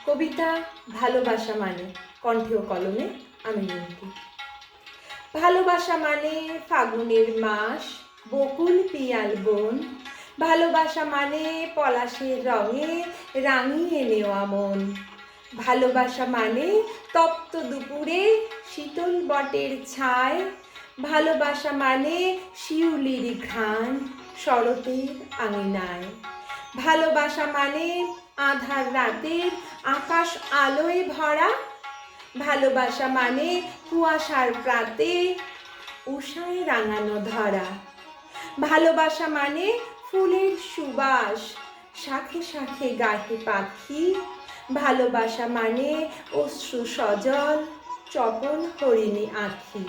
কবিতা ভালোবাসা মানে কণ্ঠে ও কলমে আমি রুমকি। ভালোবাসা মানে ফাগুনের মাস, বকুল পিয়াল বন। ভালোবাসা মানে পলাশের রঙে রাঙিয়ে নেওয়া মন। ভালোবাসা মানে তপ্ত দুপুরে শীতল বটের ছায়। ভালোবাসা মানে শিউলির ঘ্রাণ শরতের আঙিনায়। ভালোবাসা মানে আঁধার রাতের আকাশ আলোয় ভরা। ভালোবাসা মানে কুয়াশার প্রাতে উষায় রাঙানো ধরা। ভালোবাসা মানে ফুলের সুবাস, শাখে শাখে গাহে পাখি। ভালোবাসা মানে অশ্রু সজল, চপল হরিণী আঁখি।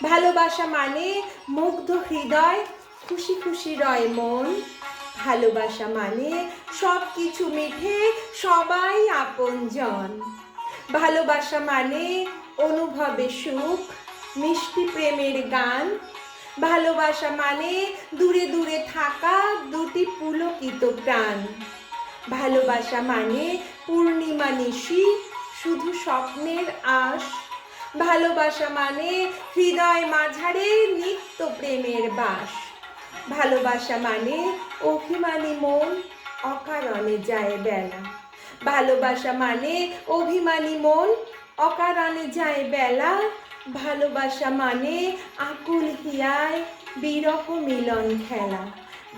ভালোবাসা মানে মুগ্ধ হৃদয়, খুশি খুশি রয় মন। ভালোবাসা মানে সব কিছু মিঠে, সবাই আপনজন। ভালোবাসা মানে অনুভবে সুখ, মিষ্টি প্রেমের গান। ভালোবাসা মানে দূরে দূরে থাকা দুটি পুলকিত প্রাণ। ভালোবাসা মানে পূর্ণিমা নিশি, শুধু স্বপ্নের আশ। ভালোবাসা মানে হৃদয় মাঝারে নিত্য প্রেমের বাস। ভালোবাসা মানে অভিমানী মন, অকারণে যায় বেলা। ভালোবাসা মানে অভিমানী মন, অকারণে যায় বেলা। ভালোবাসা মানে আকুল হিয়ায় বিরহ মিলন খেলা।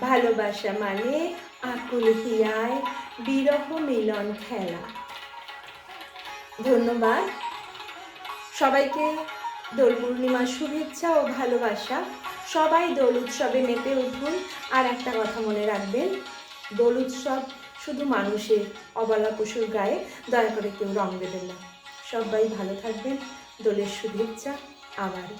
ভালোবাসা মানে আকুল হিয়ায় বিরহ মিলন খেলা। ধন্যবাদ সবাইকে। দোল পূর্ণিমার শুভেচ্ছা ও ভালোবাসা। সবাই দোল উৎসবে মেতে উঠুন। আর একটা কথা মনে রাখবেন, দোল উৎসব শুধু মানুষের, অবলা পশুর গায়ে দয়া করে কেউ রং দেবেন না। সবাই ভালো থাকবেন। দোলের শুভেচ্ছা আবার।